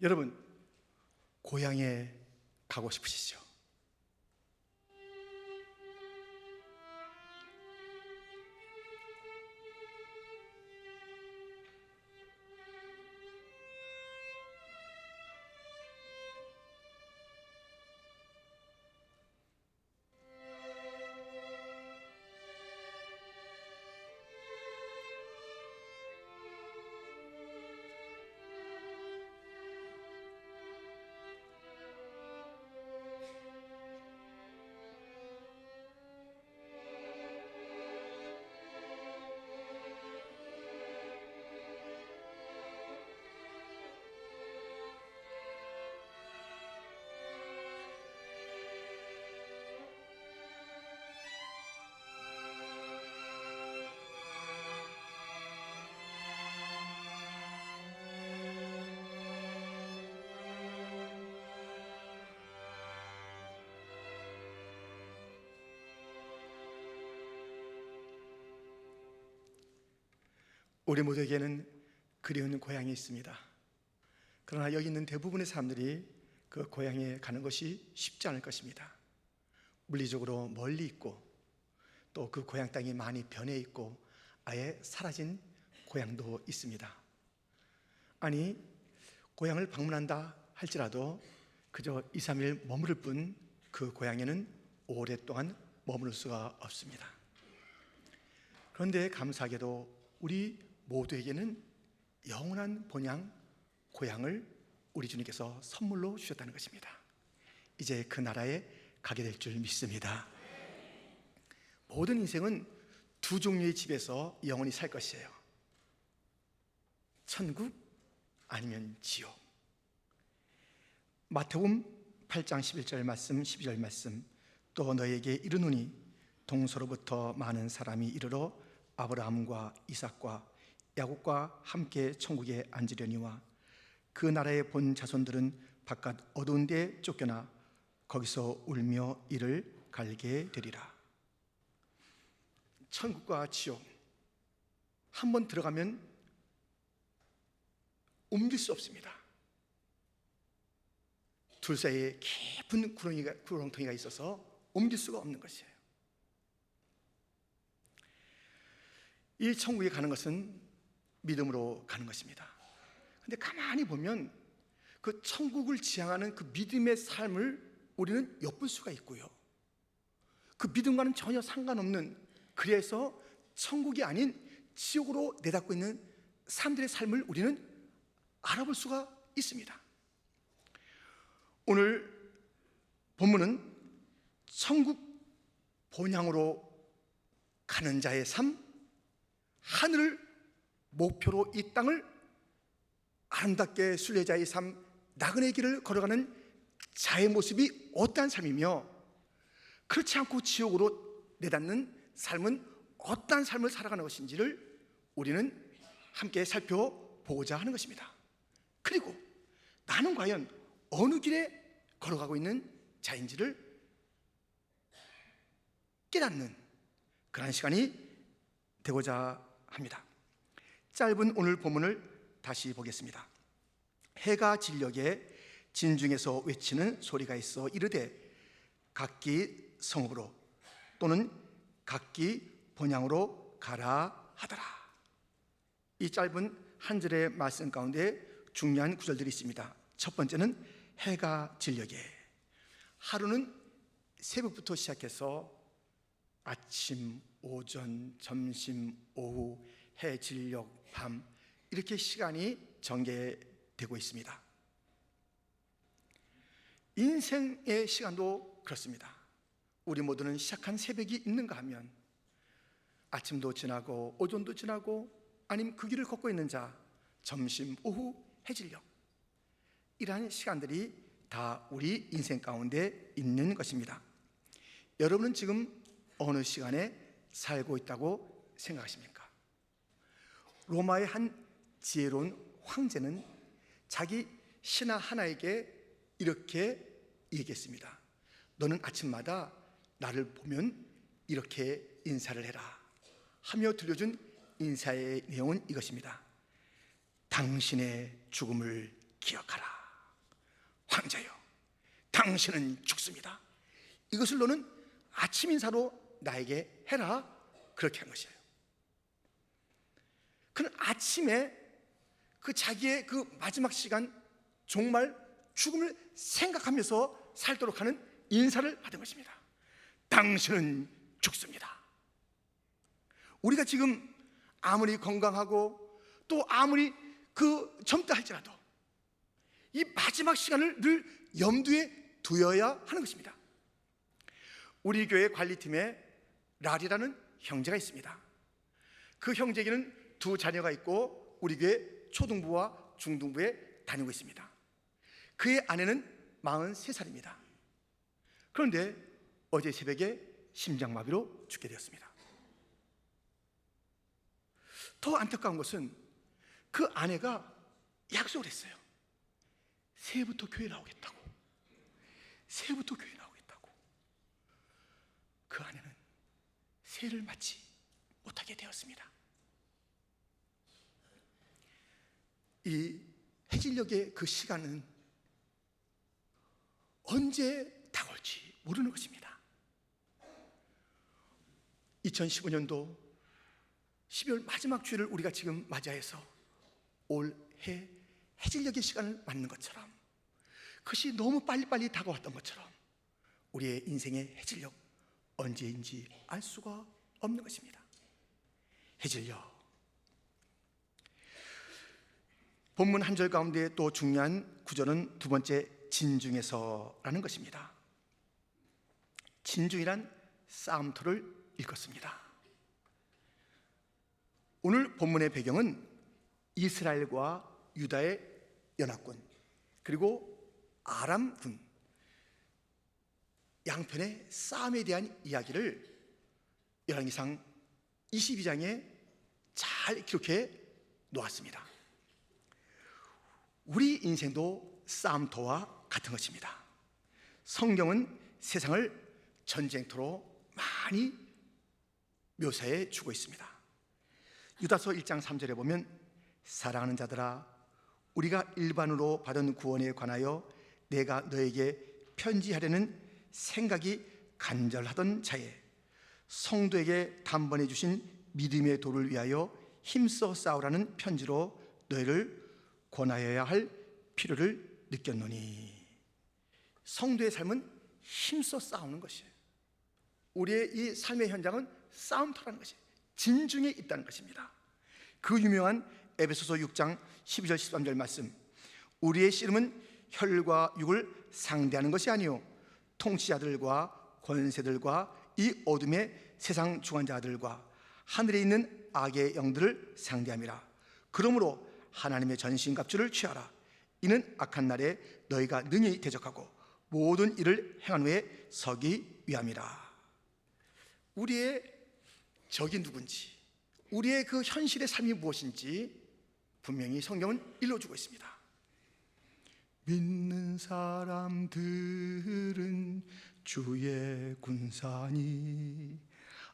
여러분, 고향에 가고 싶으시죠? 우리 모두에게는 그리운 고향이 있습니다. 그러나 여기 있는 대부분의 사람들이 그 고향에 가는 것이 쉽지 않을 것입니다. 물리적으로 멀리 있고 또 그 고향 땅이 많이 변해 있고 아예 사라진 고향도 있습니다. 아니, 고향을 방문한다 할지라도 그저 2, 3일 머무를 뿐 그 고향에는 오랫동안 머무를 수가 없습니다. 그런데 감사하게도 우리 모두에게는 영원한 본향, 고향을 우리 주님께서 선물로 주셨다는 것입니다. 이제 그 나라에 가게 될 줄 믿습니다. 모든 인생은 두 종류의 집에서 영원히 살 것이에요. 천국 아니면 지옥. 마태복음 8장 11절 말씀, 12절 말씀, 또 너에게 이르노니 동서로부터 많은 사람이 이르러 아브라함과 이삭과 야곱과 함께 천국에 앉으려니와 그 나라의 본 자손들은 바깥 어두운 데 쫓겨나 거기서 울며 이를 갈게 되리라. 천국과 지옥, 한번 들어가면 옮길 수 없습니다. 둘 사이에 깊은 구렁텅이가 있어서 옮길 수가 없는 것이에요. 이 천국에 가는 것은 믿음으로 가는 것입니다. 근데 가만히 보면 그 천국을 지향하는 그 믿음의 삶을 우리는 엿볼 수가 있고요, 그 믿음과는 전혀 상관없는, 그래서 천국이 아닌 지옥으로 내닫고 있는 사람들의 삶을 우리는 알아볼 수가 있습니다. 오늘 본문은 천국 본향으로 가는 자의 삶, 하늘을 목표로 이 땅을 아름답게 순례자의 삶, 나그네 길을 걸어가는 자의 모습이 어떠한 삶이며, 그렇지 않고 지옥으로 내닫는 삶은 어떠한 삶을 살아가는 것인지를 우리는 함께 살펴보고자 하는 것입니다. 그리고 나는 과연 어느 길에 걸어가고 있는 자인지를 깨닫는 그런 시간이 되고자 합니다. 짧은 오늘 본문을 다시 보겠습니다. 해가 진녘에 진중에서 외치는 소리가 있어 이르되 각기 성읍으로 또는 각기 본향으로 가라 하더라. 이 짧은 한 절의 말씀 가운데 중요한 구절들이 있습니다. 첫 번째는 해가 진녘에. 하루는 새벽부터 시작해서 아침, 오전, 점심, 오후, 해 진녘, 밤, 이렇게 시간이 전개되고 있습니다. 인생의 시간도 그렇습니다. 우리 모두는 시작한 새벽이 있는가 하면 아침도 지나고 오전도 지나고, 아니면 그 길을 걷고 있는 자, 점심, 오후, 해 진녘, 이러한 시간들이 다 우리 인생 가운데 있는 것입니다. 여러분은 지금 어느 시간에 살고 있다고 생각하십니까? 로마의 한 지혜로운 황제는 자기 신하 하나에게 이렇게 얘기했습니다. 너는 아침마다 나를 보면 이렇게 인사를 해라 하며 들려준 인사의 내용은 이것입니다. 당신의 죽음을 기억하라. 황제여, 당신은 죽습니다. 이것을 너는 아침 인사로 나에게 해라. 그렇게 한 것이에요. 그는 아침에 그 자기의 그 마지막 시간, 정말 죽음을 생각하면서 살도록 하는 인사를 받은 것입니다. 당신은 죽습니다. 우리가 지금 아무리 건강하고 또 아무리 그 젊다 할지라도 이 마지막 시간을 늘 염두에 두어야 하는 것입니다. 우리 교회 관리팀에 랄이라는 형제가 있습니다. 그 형제에게는 두 자녀가 있고 우리 교회 초등부와 중등부에 다니고 있습니다. 그의 아내는 43살입니다. 그런데 어제 새벽에 심장마비로 죽게 되었습니다. 더 안타까운 것은 그 아내가 약속을 했어요. 새해부터 교회 나오겠다고. 새해부터 교회 나오겠다고. 그 아내는 새해를 맞지 못하게 되었습니다. 이 해질녘의 그 시간은 언제 다가올지 모르는 것입니다. 2015년도 12월 마지막 주일을 우리가 지금 맞이해서 올해 해질녘의 시간을 맞는 것처럼, 그것이 너무 빨리빨리 다가왔던 것처럼 우리의 인생의 해질녘 언제인지 알 수가 없는 것입니다. 해질녘. 본문 한 절 가운데 또 중요한 구절은 두 번째 진중에서라는 것입니다. 진중이란 싸움터를 일컫습니다. 오늘 본문의 배경은 이스라엘과 유다의 연합군, 그리고 아람군 양편의 싸움에 대한 이야기를 열왕기상 22장에 잘 기록해 놓았습니다. 우리 인생도 싸움터와 같은 것입니다. 성경은 세상을 전쟁터로 많이 묘사해 주고 있습니다. 유다서 1장 3절에 보면, 사랑하는 자들아, 우리가 일반으로 받은 구원에 관하여 내가 너에게 편지하려는 생각이 간절하던 자에 성도에게 단번에 주신 믿음의 도를 위하여 힘써 싸우라는 편지로 너희를 권하여야 할 필요를 느꼈노니. 성도의 삶은 힘써 싸우는 것이에요. 우리의 이 삶의 현장은 싸움터라는 것이에요. 진중에 있다는 것입니다. 그 유명한 에베소서 6장 12절 13절 말씀, 우리의 씨름은 혈과 육을 상대하는 것이 아니요 통치자들과 권세들과 이 어둠의 세상 주관자들과 하늘에 있는 악의 영들을 상대함이라. 그러므로 하나님의 전신갑주를 취하라. 이는 악한 날에 너희가 능히 대적하고 모든 일을 행한 후에 서기 위함이라. 우리의 적이 누군지, 우리의 그 현실의 삶이 무엇인지 분명히 성경은 일러주고 있습니다. 믿는 사람들은 주의 군사니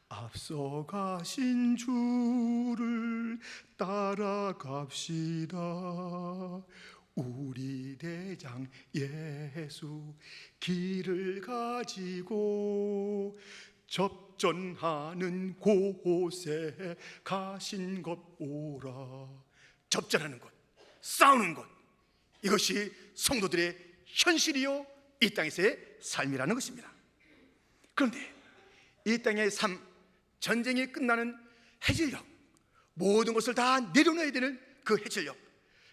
앞서가신 주를 따라갑시다. 우리 대장 예수 길을 가지고 접전하는 곳에 가신 것 보라. 접전하는 곳, 싸우는 곳, 이것이 성도들의 현실이요 이 땅에서의 삶이라는 것입니다. 그런데 이 땅의 삶, 전쟁이 끝나는 해질녘, 모든 것을 다 내려놔야 되는 그 해질녘,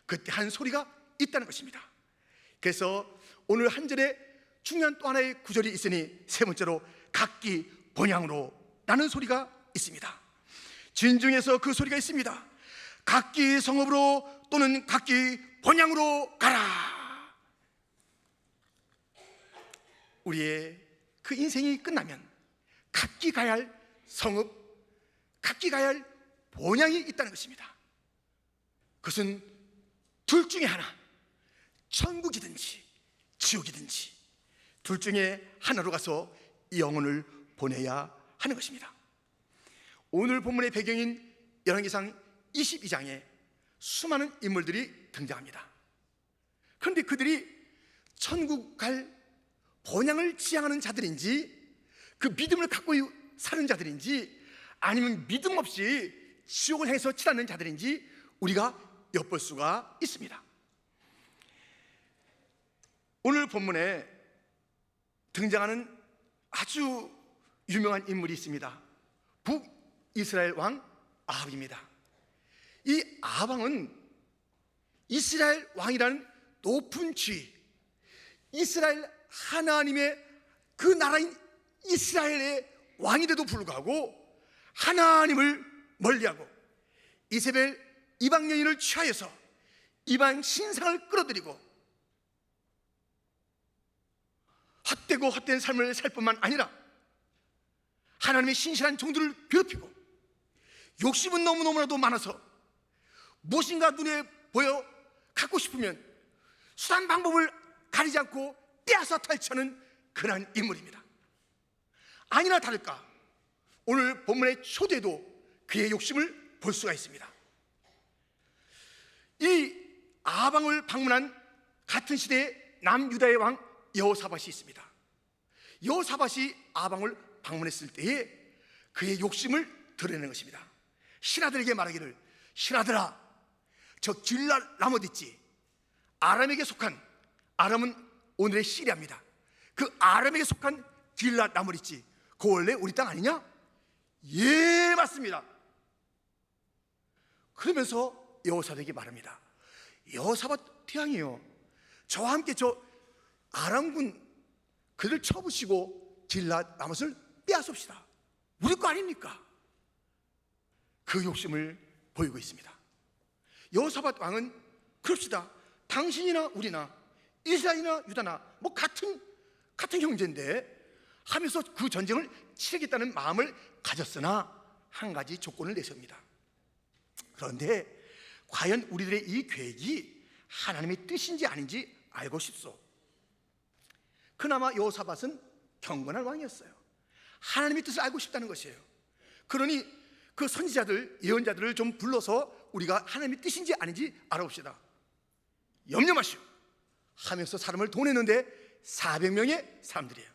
그때 한 소리가 있다는 것입니다. 그래서 오늘 한 절에 중요한 또 하나의 구절이 있으니, 세 번째로 각기 본향으로 라는 소리가 있습니다. 진중에서 그 소리가 있습니다. 각기 성읍으로 또는 각기 본향으로 가라. 우리의 그 인생이 끝나면 각기 가야 할 성읍, 각기 가야 할 본향이 있다는 것입니다. 그것은 둘 중에 하나, 천국이든지 지옥이든지 둘 중에 하나로 가서 영혼을 보내야 하는 것입니다. 오늘 본문의 배경인 열왕기상 22장에 수많은 인물들이 등장합니다. 그런데 그들이 천국 갈 본향을 지향하는 자들인지, 그 믿음을 갖고 사는 자들인지, 아니면 믿음 없이 지옥을 향해서 치닫는 자들인지 우리가 엿볼 수가 있습니다. 오늘 본문에 등장하는 아주 유명한 인물이 있습니다. 북이스라엘 왕 아합입니다. 이 아합 왕은 이스라엘 왕이라는 높은 지위, 이스라엘 하나님의 그 나라인 이스라엘의 왕인데도 불구하고 하나님을 멀리하고 이세벨 이방 여인을 취하여서 이방 신상을 끌어들이고 헛되고 헛된 삶을 살 뿐만 아니라 하나님의 신실한 종들을 괴롭히고 욕심은 너무너무나도 많아서 무엇인가 눈에 보여 갖고 싶으면 수단 방법을 가리지 않고 빼앗아 탈취하는 그러한 인물입니다. 아니나 다를까 오늘 본문의 초대도 그의 욕심을 볼 수가 있습니다. 이 아합 왕을 방문한 같은 시대의 남유다의 왕 여호사밧이 있습니다. 여호사밧이 아합 왕을 방문했을 때에 그의 욕심을 드러내는 것입니다. 신하들에게 말하기를, 신하들아, 저 길랏 라못 있지, 아람에게 속한, 아람은 오늘의 시리아입니다. 그 아람에게 속한 길랏 라못 있지, 그거 원래 우리 땅 아니냐? 예, 맞습니다. 그러면서 여호사밧에게 말합니다. 여호사밧 태양이요, 저와 함께 저 아람군 그들 쳐부시고 길랏 라못을 빼앗읍시다. 우리 거 아닙니까? 그 욕심을 보이고 있습니다. 여호사밧 왕은 그럽시다, 당신이나 우리나 이스라엘이나 유다나 뭐 같은 형제인데 하면서 그 전쟁을 치르겠다는 마음을 가졌으나 한 가지 조건을 내세웁니다. 그런데 과연 우리들의 이 계획이 하나님의 뜻인지 아닌지 알고 싶소. 그나마 여호사밧은 경건한 왕이었어요. 하나님의 뜻을 알고 싶다는 것이에요. 그러니 그 선지자들, 예언자들을 좀 불러서 우리가 하나님의 뜻인지 아닌지 알아봅시다. 염려 마시오 하면서 사람을 보내는데 400명의 사람들이에요.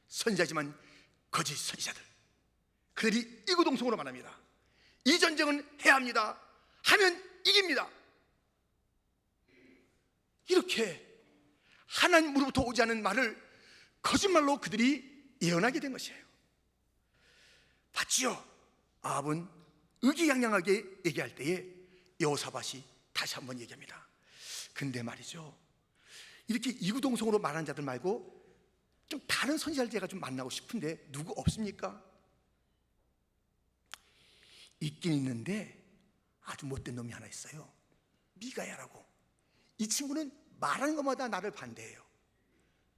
선지자지만 거짓 선지자들. 그들이 이구동성으로 말합니다. 이 전쟁은 해야 합니다. 하면 이깁니다. 이렇게 하나님으로부터 오지 않은 말을 거짓말로 그들이 예언하게 된 것이에요. 봤지요? 아합은 의기양양하게 얘기할 때에 여호사밧이 다시 한번 얘기합니다. 근데 말이죠, 이렇게 이구동성으로 말하는 자들 말고 좀 다른 선지자를 제가 좀 만나고 싶은데 누구 없습니까? 있긴 있는데 아주 못된 놈이 하나 있어요. 미가야라고. 이 친구는 말하는 것마다 나를 반대해요.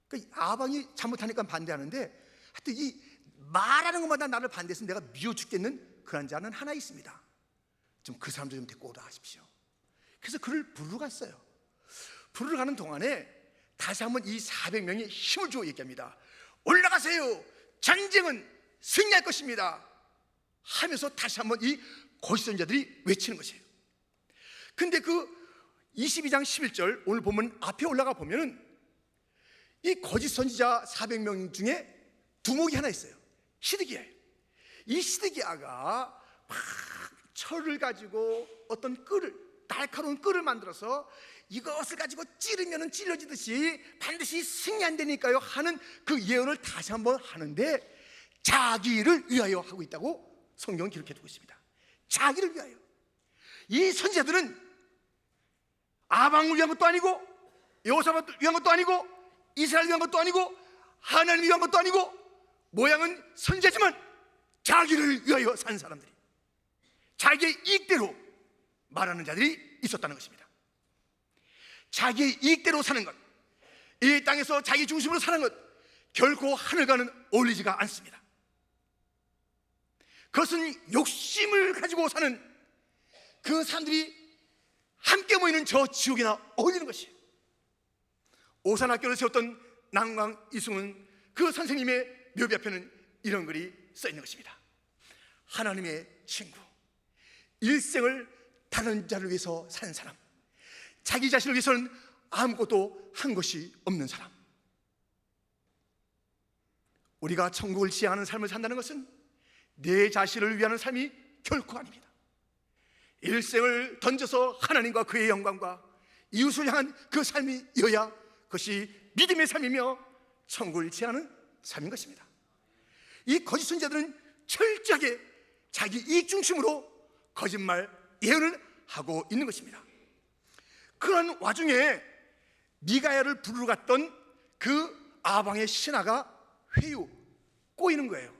그러니까 아합이 잘못하니까 반대하는데 하여튼 이 말하는 것마다 나를 반대해서 내가 미워 죽겠는 그런 자는 하나 있습니다. 좀 그 사람들 좀 데리고 오라 하십시오. 그래서 그를 부르러 갔어요. 부르러 가는 동안에 다시 한번 이 400명이 힘을 주어 얘기합니다. 올라가세요, 전쟁은 승리할 것입니다 하면서 다시 한번 이 거짓 선지자들이 외치는 것이에요. 근데 그 22장 11절 오늘 보면 앞에 올라가 보면은 이 거짓 선지자 400명 중에 두목이 하나 있어요. 시드기야예요. 이 시드기야가 막 철을 가지고 어떤 끈을, 날카로운 끈을 만들어서 이것을 가지고 찌르면 찔러지듯이 반드시 승리한다니까요 하는 그 예언을 다시 한번 하는데 자기를 위하여 하고 있다고 성경은 기록해 두고 있습니다. 자기를 위하여. 이 선지자들은 아방을 위한 것도 아니고 여호사밧을 위한 것도 아니고 이스라엘을 위한 것도 아니고 하나님을 위한 것도 아니고 모양은 선지자지만 자기를 위하여 산 사람들이, 자기의 이익대로 말하는 자들이 있었다는 것입니다. 자기의 이익대로 사는 것, 이 땅에서 자기 중심으로 사는 것 결코 하늘과는 어울리지가 않습니다. 그것은 욕심을 가지고 사는 그 사람들이 함께 모이는 저 지옥이나 어울리는 것이에요. 오산학교를 세웠던 남강 이승훈 그 선생님의 묘비 앞에는 이런 글이 써 있는 것입니다. 하나님의 친구, 일생을 다른 자를 위해서 사는 사람, 자기 자신을 위해서는 아무것도 한 것이 없는 사람. 우리가 천국을 지향하는 삶을 산다는 것은 내 자신을 위하는 삶이 결코 아닙니다. 일생을 던져서 하나님과 그의 영광과 이웃을 향한 그 삶이어야 그것이 믿음의 삶이며 천국을 지향하는 삶인 것입니다. 이 거짓 선지자들은 철저하게 자기 이익 중심으로 거짓말 예언을 하고 있는 것입니다. 그런 와중에 미가야를 부르러 갔던 그 아방의 신하가 회유 꼬이는 거예요.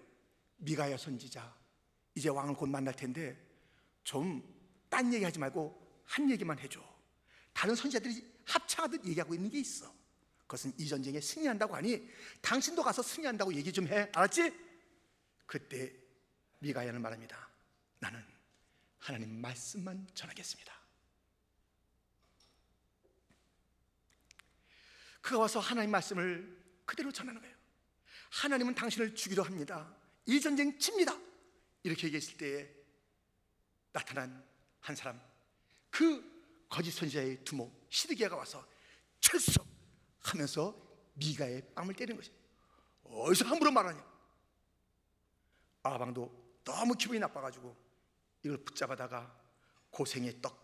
미가야 선지자, 이제 왕을 곧 만날 텐데 좀 딴 얘기하지 말고 한 얘기만 해줘. 다른 선지자들이 합창하듯 얘기하고 있는 게 있어. 그것은 이 전쟁에 승리한다고 하니 당신도 가서 승리한다고 얘기 좀 해. 알았지? 그때 미가야는 말합니다. 나는 하나님 말씀만 전하겠습니다. 그가 와서 하나님 말씀을 그대로 전하는 거예요. 하나님은 당신을 죽이려 합니다. 이 전쟁 칩니다. 이렇게 얘기했을 때에 나타난 한 사람, 그 거짓 선지자의 두목 시드기야가 와서 철썩 하면서 미가의 뺨을 때리는 것이에요. 어디서 함부로 말하냐. 아방도 너무 기분이 나빠가지고 이걸 붙잡아다가 고생의 떡,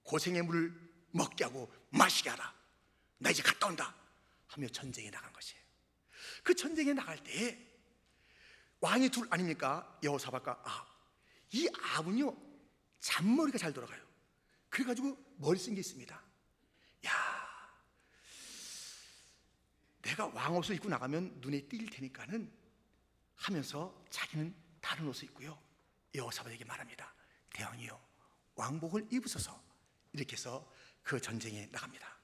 고생의 물을 먹게 하고 마시게 하라. 나 이제 갔다 온다 하며 전쟁에 나간 것이에요. 그 전쟁에 나갈 때에 왕이 둘 아닙니까? 여호사밧과 아합. 이 아합은요 잔머리가 잘 돌아가요. 그래가지고 머리 쓴 게 있습니다. 야, 내가 왕옷을 입고 나가면 눈에 띌 테니까는 하면서 자기는 다른 옷을 입고요 여호사밧에게 말합니다. 대왕이요, 왕복을 입으소서. 이렇게 해서 그 전쟁에 나갑니다.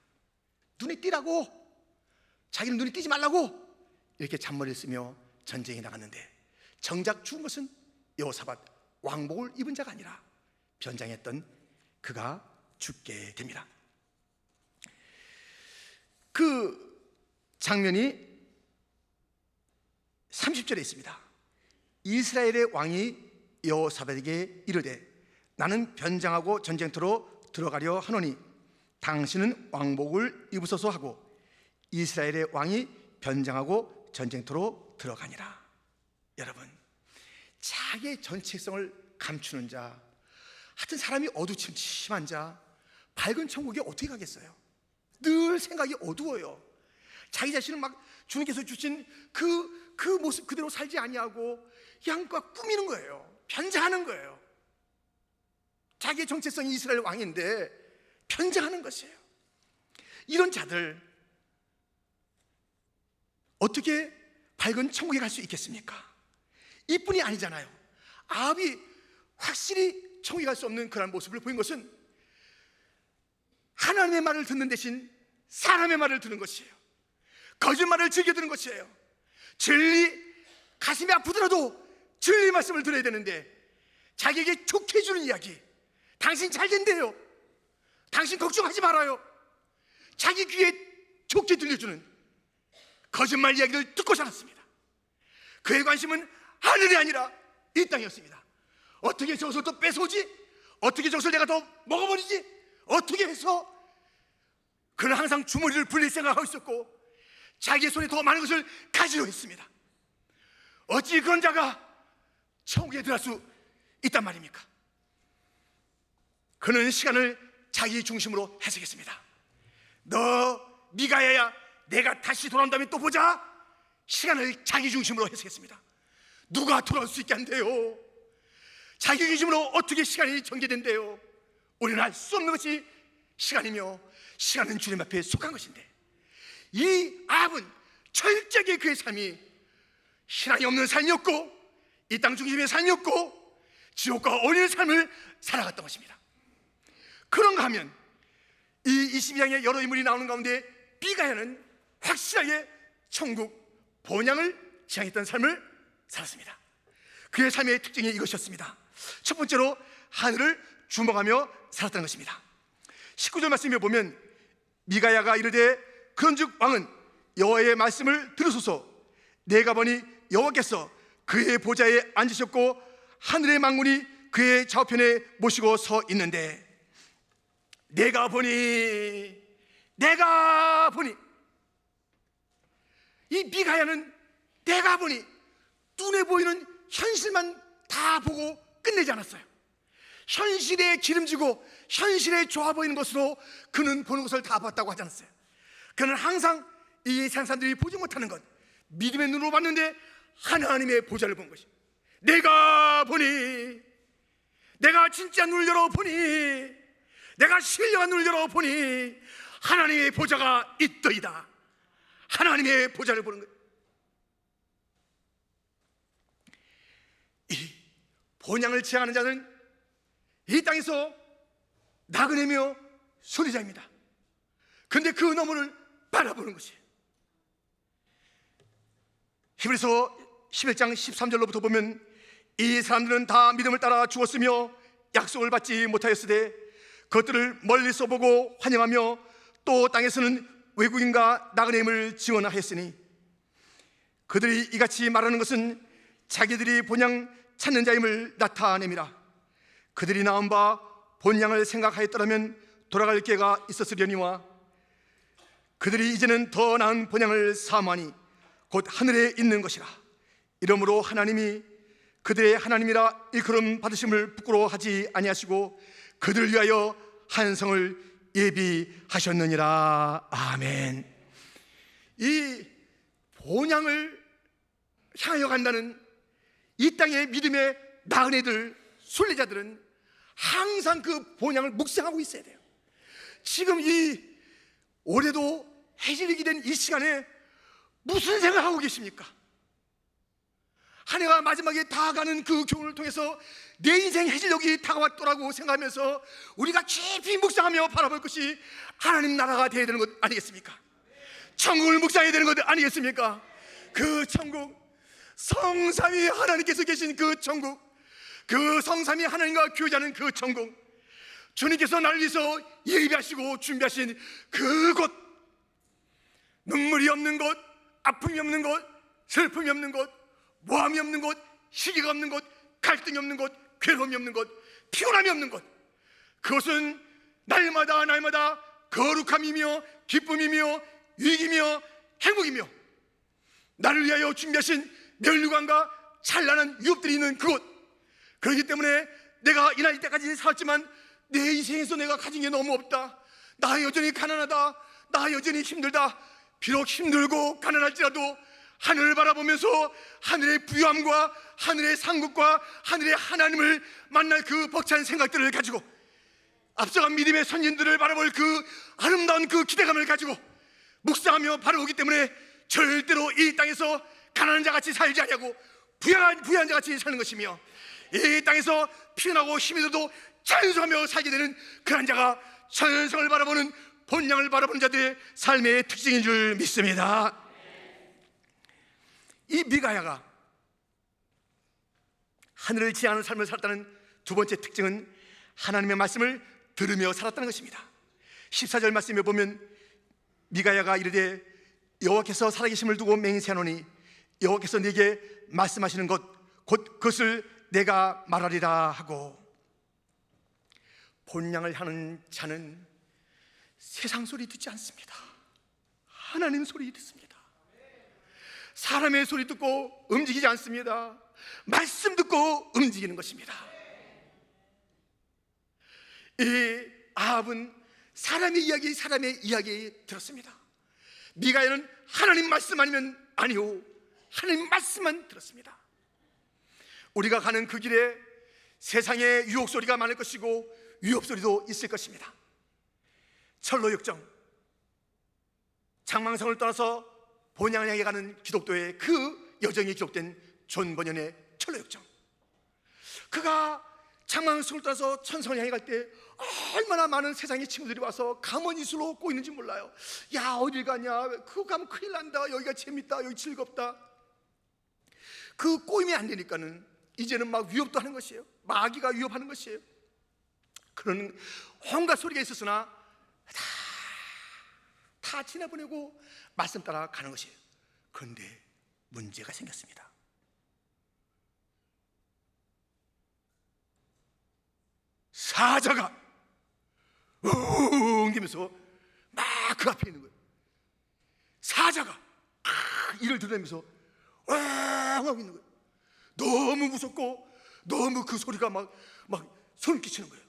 눈에 띄라고, 자기는 눈에 띄지 말라고 이렇게 잔머리를 쓰며 전쟁에 나갔는데 정작 죽은 것은 여호사밧 왕복을 입은 자가 아니라 변장했던 그가 죽게 됩니다. 그 장면이 30절에 있습니다. 이스라엘의 왕이 여호사밧에게 이르되 나는 변장하고 전쟁터로 들어가려 하노니 당신은 왕복을 입으소서 하고 이스라엘의 왕이 변장하고 전쟁터로 들어가니라. 여러분, 자기의 정체성을 감추는 자, 하여튼 사람이 어두침침한 자, 밝은 천국에 어떻게 가겠어요? 늘 생각이 어두워요. 자기 자신을 막 주님께서 주신 그 모습 그대로 살지 아니하고 양과 꾸미는 거예요. 변장하는 거예요. 자기의 정체성이 이스라엘 왕인데 변장하는 것이에요. 이런 자들 어떻게 밝은 천국에 갈 수 있겠습니까? 이뿐이 아니잖아요. 아합이 확실히 천국에 갈 수 없는 그런 모습을 보인 것은 하나님의 말을 듣는 대신 사람의 말을 듣는 것이에요. 거짓말을 즐겨 듣는 것이에요. 진리, 가슴이 아프더라도 진리 말씀을 들어야 되는데 자기에게 좋게 해주는 이야기, 당신 잘 된대요, 당신 걱정하지 말아요, 자기 귀에 좋게 들려주는 거짓말 이야기를 듣고 살았습니다. 그의 관심은 하늘이 아니라 이 땅이었습니다. 어떻게 저것을 또 뺏어오지? 어떻게 저것을 내가 더 먹어버리지? 어떻게 해서? 그는 항상 주머니를 불릴 생각하고 있었고 자기의 손에 더 많은 것을 가지려 했습니다. 어찌 그런 자가 천국에 들어갈 수 있단 말입니까? 그는 시간을 자기 중심으로 해석했습니다. 너 미가야야, 내가 다시 돌아온다면 또 보자. 시간을 자기 중심으로 해석했습니다. 누가 돌아올 수 있게 한대요? 자기 중심으로 어떻게 시간이 전개된대요? 우리는 알 수 없는 것이 시간이며 시간은 주님 앞에 속한 것인데 이 아합은 철저하게 그의 삶이 신앙이 없는 삶이었고 이 땅 중심의 삶이었고 지옥과 어린의 삶을 살아갔던 것입니다. 그런가 하면 이 22장에 여러 인물이 나오는 가운데 미가야는 확실하게 천국 본향을 지향했던 삶을 살았습니다. 그의 삶의 특징이 이것이었습니다. 첫 번째로 하늘을 주목하며 살았다는 것입니다. 19절 말씀에 보면 미가야가 이르되 그런즉 왕은 여호와의 말씀을 들으소서. 내가 보니 여호와께서 그의 보좌에 앉으셨고 하늘의 만군이 그의 좌우편에 모시고 서 있는데 내가 보니 내가 보니, 이 미가야는 내가 보니 눈에 보이는 현실만 다 보고 끝내지 않았어요. 현실에 기름지고 현실에 좋아 보이는 것으로 그는 보는 것을 다 봤다고 하지 않았어요. 그는 항상 이 세상 사람들이 보지 못하는 것, 믿음의 눈으로 봤는데 하나님의 보좌를 본 것이, 내가 보니, 내가 진짜 눈을 열어보니, 내가 신령한 눈을 열어보니 하나님의 보좌가 있더이다. 하나님의 보좌를 보는 거예요. 이 본향을 취하는 자는 이 땅에서 나그네며 소리자입니다. 그런데 그 너머를 바라보는 것이에요. 히브리서 11장 13절로부터 보면 이 사람들은 다 믿음을 따라 죽었으며 약속을 받지 못하였으되 그것들을 멀리서 보고 환영하며 또 땅에서는 외국인과 나그네임을 증언하였으니 그들이 이같이 말하는 것은 자기들이 본향 찾는 자임을 나타내미라. 그들이 낳은 바 본향을 생각하였더라면 돌아갈 기회가 있었으려니와 그들이 이제는 더 나은 본향을 사모하니 곧 하늘에 있는 것이라. 이러므로 하나님이 그들의 하나님이라 일컬음 받으심을 부끄러워하지 아니하시고 그들을 위하여 한 성을 예비하셨느니라. 아멘. 이 본향을 향하여 간다는 이 땅의 믿음의 나그네들, 순례자들은 항상 그 본향을 묵상하고 있어야 돼요. 지금 이 올해도 해질녘이 된 이 시간에 무슨 생각하고 계십니까? 한 해가 마지막에 다가가는 그 교훈을 통해서 내 인생 해질녘이 다가왔더라고 생각하면서 우리가 깊이 묵상하며 바라볼 것이 하나님 나라가 되어야 되는 것 아니겠습니까? 천국을 묵상해야 되는 것 아니겠습니까? 그 천국, 성삼위 하나님께서 계신 그 천국, 그 성삼위 하나님과 교제하는 그 천국, 주님께서 나를 위해서 예비하시고 준비하신 그곳, 눈물이 없는 곳, 아픔이 없는 곳, 슬픔이 없는 곳, 모함이 없는 곳, 시기가 없는 곳, 갈등이 없는 곳, 괴로움이 없는 곳, 피곤함이 없는 곳, 그것은 날마다 날마다 거룩함이며 기쁨이며 유익이며 행복이며 나를 위하여 준비하신 면류관과 찬란한 유업들이 있는 그곳. 그렇기 때문에 내가 이 나이 때까지 살았지만 내 인생에서 내가 가진 게 너무 없다, 나 여전히 가난하다, 나 여전히 힘들다. 비록 힘들고 가난할지라도 하늘을 바라보면서 하늘의 부유함과 하늘의 상급과 하늘의 하나님을 만날 그 벅찬 생각들을 가지고 앞서간 믿음의 선진들을 바라볼 그 아름다운 그 기대감을 가지고 묵상하며 바라보기 때문에 절대로 이 땅에서 가난한 자같이 살지 아니하고 부유한 자같이 사는 것이며 이 땅에서 피곤하고 힘이 들어도 자연스러워하며 살게 되는 그런 자가 천성을 바라보는 본향을 바라보는 자들의 삶의 특징인 줄 믿습니다. 이 미가야가 하늘을 지향하는 삶을 살았다는 두 번째 특징은 하나님의 말씀을 들으며 살았다는 것입니다. 14절 말씀에 보면 미가야가 이르되 여호와께서 살아계심을 두고 맹세하노니 여호와께서 네게 말씀하시는 것 곧 그것을 내가 말하리라 하고, 본향을 하는 자는 세상 소리 듣지 않습니다. 하나님 소리 듣습니다. 사람의 소리 듣고 움직이지 않습니다. 말씀 듣고 움직이는 것입니다. 이 아합은 사람의 이야기 들었습니다. 미가야는 하나님 말씀 아니면 아니오, 하나님 말씀만 들었습니다. 우리가 가는 그 길에 세상에 유혹 소리가 많을 것이고 위협 소리도 있을 것입니다. 철로역정, 장망성을 떠나서 본향을 향해 가는 기독도의 그 여정이 기록된 존 번연의 철로역정. 그가 장망성을 떠나서 천성을 향해 갈 때 얼마나 많은 세상의 친구들이 와서 가만히술로 꼬이는지 몰라요. 야, 어딜 가냐, 그거 가면 큰일 난다, 여기가 재밌다, 여기 즐겁다. 그 꼬임이 안 되니까는 이제는 막 위협도 하는 것이에요. 마귀가 위협하는 것이에요. 그런 온갖 소리가 있었으나 다 지나보내고 말씀 따라 가는 것이에요. 그런데 문제가 생겼습니다. 사자가 웅 되면서 막 그 앞에 있는 거예요. 사자가 이를 드러내면서 왕 하고 있는 거예요. 너무 무섭고 너무 그 소리가 막 소름 끼치는 거예요.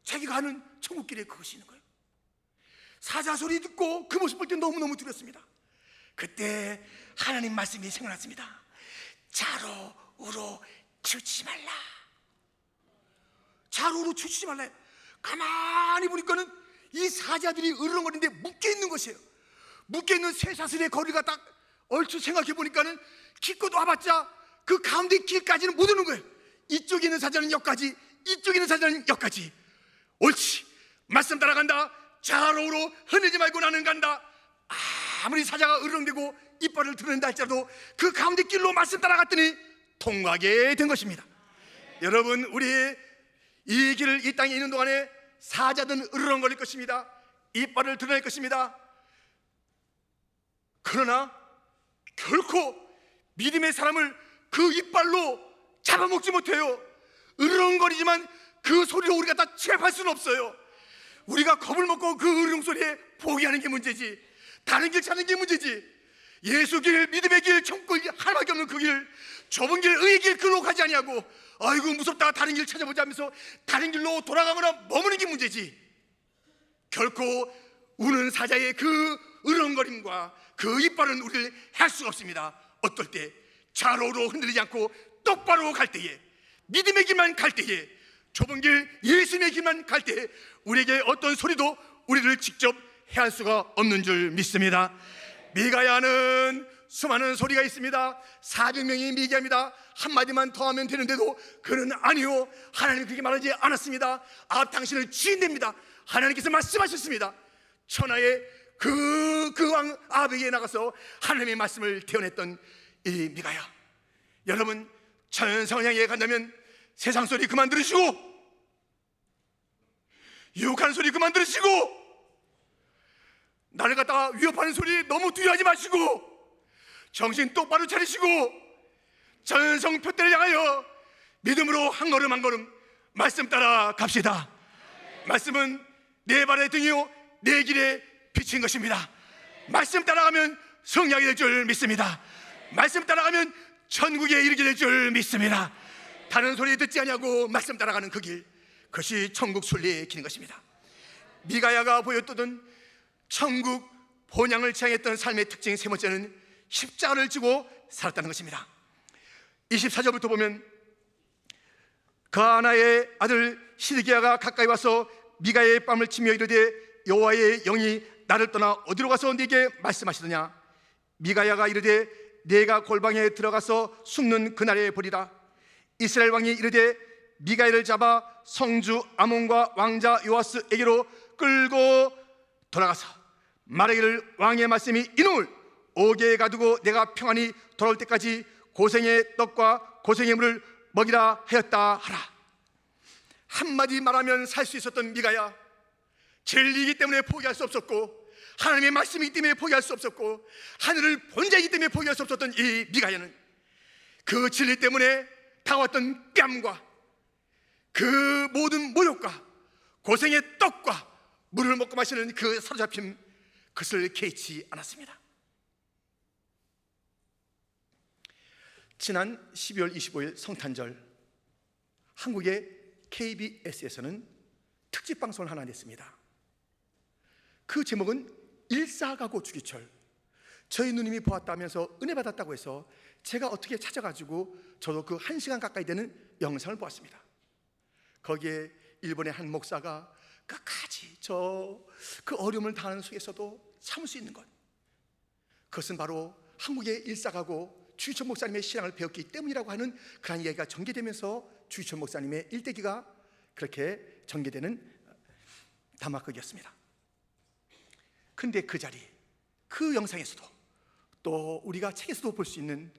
자기가 아는 천국길에 그것이 있는 거예요. 사자 소리 듣고 그 모습 볼 때 너무너무 두렵습니다. 그때 하나님 말씀이 생각났습니다. 좌로 우로 치우치지 말라. 좌로 우로 치우치지 말라. 가만히 보니까는 이 사자들이 으르렁거리는데 묶여있는 것이에요. 묶여있는 쇠사슬의 거리가 딱 얼추 생각해 보니까는 기껏 와봤자 그 가운데 길까지는 못 오는 거예요. 이쪽에 있는 사자는 여기까지, 이쪽에 있는 사자는 여기까지. 옳지, 말씀 따라간다. 좌로 우로 흔들지 말고 나는 간다. 아무리 사자가 으르렁대고 이빨을 드러낸다 할지라도 그 가운데 길로 말씀 따라갔더니 통과하게 된 것입니다. 여러분, 우리의 이 길을 이 땅에 있는 동안에 사자든 으르렁거릴 것입니다. 이빨을 드러낼 것입니다. 그러나 결코 믿음의 사람을 그 이빨로 잡아먹지 못해요. 으르렁거리지만 그 소리로 우리가 다 취합할 수는 없어요. 우리가 겁을 먹고 그 으르렁 소리에 포기하는 게 문제지, 다른 길 찾는 게 문제지. 예수 길, 믿음의 길, 천국 길, 하나밖에 없는 그 길, 좁은 길, 의의 길, 그로 가지 아니하고 아이고 무섭다 다른 길 찾아보자 하면서 다른 길로 돌아가거나 머무는 게 문제지. 결코 우는 사자의 그 으렁거림과 그 이빨은 우리를 할 수가 없습니다. 어떨 때 좌로로 흔들리지 않고 똑바로 갈 때에, 믿음의 길만 갈 때에, 좁은 길, 예수님의 길만 갈 때에 우리에게 어떤 소리도 우리를 직접 해할 수가 없는 줄 믿습니다. 미가야는 수많은 소리가 있습니다. 400명이 미개합니다. 한마디만 더 하면 되는데도 그는 아니요, 하나님 그렇게 말하지 않았습니다. 당신은 주인됩니다. 하나님께서 말씀하셨습니다. 천하의 그 왕 아합에게 나가서 하나님의 말씀을 태어냈던 이 미가야. 여러분, 천성을 향해 간다면 세상 소리 그만 들으시고, 유혹하는 소리 그만 들으시고, 나를 갖다가 위협하는 소리 너무 두려워하지 마시고 정신 똑바로 차리시고 전성 표대를 향하여 믿음으로 한 걸음 한 걸음 말씀 따라 갑시다. 말씀은 내 발의 등이요 내 길에 비친 것입니다. 말씀 따라가면 성령이 될 줄 믿습니다. 말씀 따라가면 천국에 이르게 될 줄 믿습니다. 다른 소리 듣지 아니하고 말씀 따라가는 그 길, 그것이 천국 순리의 길인 것입니다. 미가야가 보였던 천국 본향을 지향했던 삶의 특징 세 번째는 십자가를 지고 살았다는 것입니다. 24절부터 보면 가나의 아들 시드기야가 가까이 와서 미가야의 뺨을 치며 이르되 여호와의 영이 나를 떠나 어디로 가서 네게 말씀하시더냐. 미가야가 이르되 내가 골방에 들어가서 숨는 그날에 보리라. 이스라엘 왕이 이르되 미가야를 잡아 성주 아몬과 왕자 요아스에게로 끌고 돌아가서 말하기를 왕의 말씀이 이놈을 옥에 가두고 내가 평안히 돌아올 때까지 고생의 떡과 고생의 물을 먹이라 하였다 하라. 한마디 말하면 살 수 있었던 미가야, 진리이기 때문에 포기할 수 없었고 하나님의 말씀이기 때문에 포기할 수 없었고 하늘을 본 자이기 때문에 포기할 수 없었던 이 미가야는 그 진리 때문에 다가왔던 뺨과 그 모든 모욕과 고생의 떡과 물을 먹고 마시는 그 사로잡힘, 그것을 개의치 않았습니다. 지난 12월 25일 성탄절 한국의 KBS에서는 특집 방송을 하나 냈습니다. 그 제목은 일사가고 주기철. 저희 누님이 보았다면서 은혜 받았다고 해서 제가 어떻게 찾아가지고 저도 그 1시간 가까이 되는 영상을 보았습니다. 거기에 일본의 한 목사가 끝까지 그 어려움을 당하는 속에서도 참을 수 있는 것, 그것은 바로 한국의 일사가고 주희천 목사님의 신앙을 배웠기 때문이라고 하는 그런 이야기가 전개되면서 주희천 목사님의 일대기가 그렇게 전개되는 담화극이었습니다. 근데 그 자리, 그 영상에서도 또 우리가 책에서도 볼 수 있는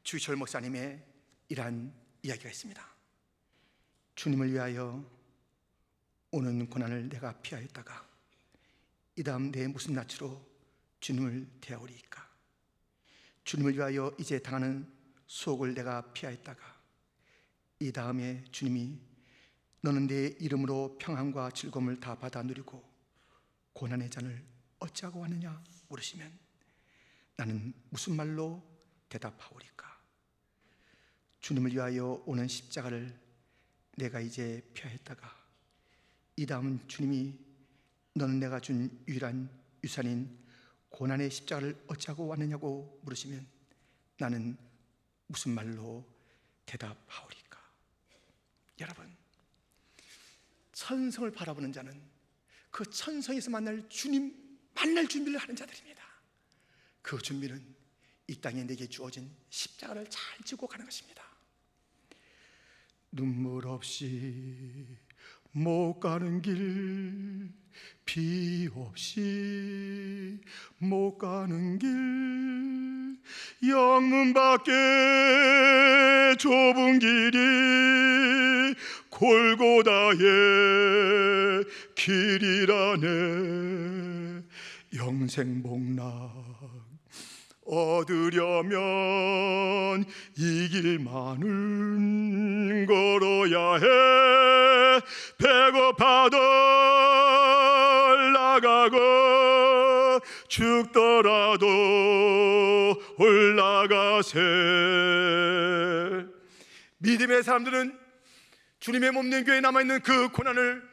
주희천 목사님의 이러한 이야기가 있습니다. 주님을 위하여 오는 고난을 내가 피하였다가 이 다음 내 무슨 낯으로 주님을 대하오리이까. 주님을 위하여 이제 당하는 수혹을 내가 피하였다가 이 다음에 주님이 너는 내 이름으로 평안과 즐거움을 다 받아 누리고 고난의 잔을 어찌하고 왔느냐 물으시면 나는 무슨 말로 대답하오리까? 주님을 위하여 오는 십자가를 내가 이제 펴했다가 이 다음 주님이 너는 내가 준 유일한 유산인 고난의 십자가를 어찌하고 왔느냐고 물으시면 나는 무슨 말로 대답하오리까? 여러분, 천성을 바라보는 자는 그 천성에서 만날 주님 만날 준비를 하는 자들입니다. 그 준비는 이 땅에 내게 주어진 십자가를 잘 지고 가는 것입니다. 눈물 없이 못 가는 길, 비 없이 못 가는 길, 영문 밖에 좁은 길이 골고다의 길이라네. 영생복락 얻으려면 이 길만은 걸어야 해. 배고파도 올라가고 죽더라도 올라가세. 믿음의 사람들은 주님의 몸된 교회에 남아있는 그 고난을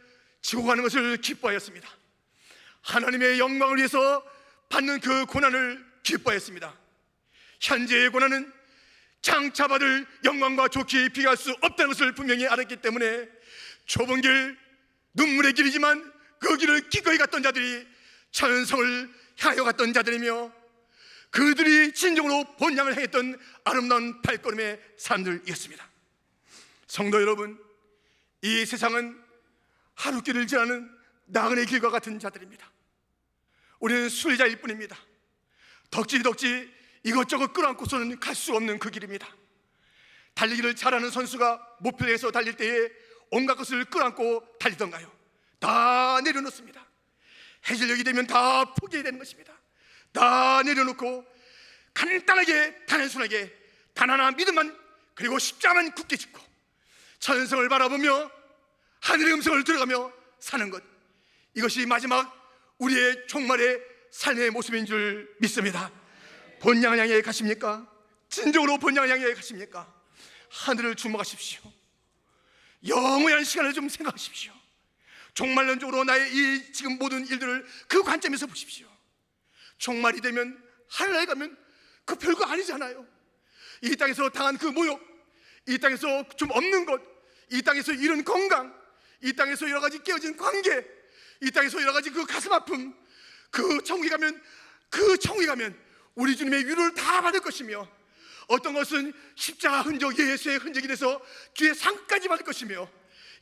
지고 가는 것을 기뻐하였습니다. 하나님의 영광을 위해서 받는 그 고난을 기뻐했습니다. 현재의 고난은 장차 받을 영광과 좋게 비교할 수 없다는 것을 분명히 알았기 때문에 좁은 길, 눈물의 길이지만 그 길을 기꺼이 갔던 자들이 천성을 향하여 갔던 자들이며 그들이 진정으로 본향을 행했던 아름다운 발걸음의 사람들이었습니다. 성도 여러분, 이 세상은 하루길을 지나는 나그네 길과 같은 자들입니다. 우리는 순례자일 뿐입니다. 덕지 이것저것 끌어안고서는 갈 수 없는 그 길입니다. 달리기를 잘하는 선수가 목표에서 달릴 때에 온갖 것을 끌어안고 달리던가요? 다 내려놓습니다. 해질녘이 되면 다 포기해야 되는 것입니다. 다 내려놓고 간단하게 단순하게 단 하나 믿음만 그리고 십자가만 굳게 짚고 천성을 바라보며 하늘의 음성을 들어가며 사는 것, 이것이 마지막 우리의 종말의 삶의 모습인 줄 믿습니다. 본향을 향해 가십니까? 진정으로 본향을 향해 가십니까? 하늘을 주목하십시오. 영원한 시간을 좀 생각하십시오. 종말론적으로 나의 이 지금 모든 일들을 그 관점에서 보십시오. 종말이 되면 하늘에 가면 그 별거 아니잖아요. 이 땅에서 당한 그 모욕, 이 땅에서 좀 없는 것, 이 땅에서 잃은 건강, 이 땅에서 여러 가지 깨어진 관계, 이 땅에서 여러 가지 그 가슴 아픔, 그 천국에 가면 우리 주님의 위로를 다 받을 것이며 어떤 것은 십자가 흔적, 예수의 흔적이 돼서 주의 상까지 받을 것이며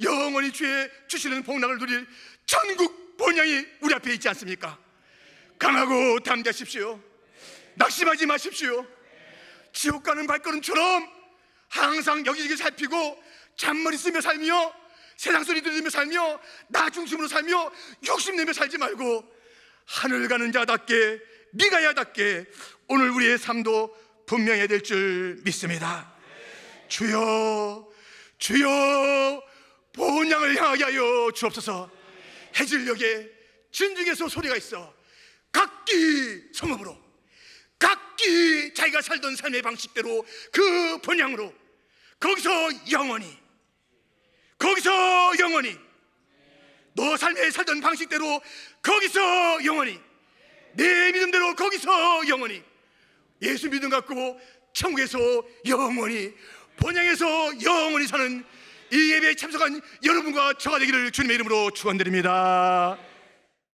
영원히 주의 주시는 복락을 누릴 천국 본향이 우리 앞에 있지 않습니까? 강하고 담대하십시오. 낙심하지 마십시오. 지옥 가는 발걸음처럼 항상 여기저기 살피고 잔머리 쓰며 살며 세상 소리 들으며 살며 나 중심으로 살며 욕심내며 살지 말고 하늘 가는 자답게 미가야답게 오늘 우리의 삶도 분명해야 될 줄 믿습니다. 주여, 주여, 본향을 향하게 하여 주옵소서. 해질녘에 진중에서 소리가 있어 각기 성읍으로, 각기 자기가 살던 삶의 방식대로 그 본향으로, 거기서 영원히 너 삶에 살던 방식대로 거기서 영원히, 내 믿음대로 거기서 영원히, 예수 믿음 갖고 천국에서 영원히, 본향에서 영원히 사는 이 예배에 참석한 여러분과 저가 되기를 주님의 이름으로 축원드립니다.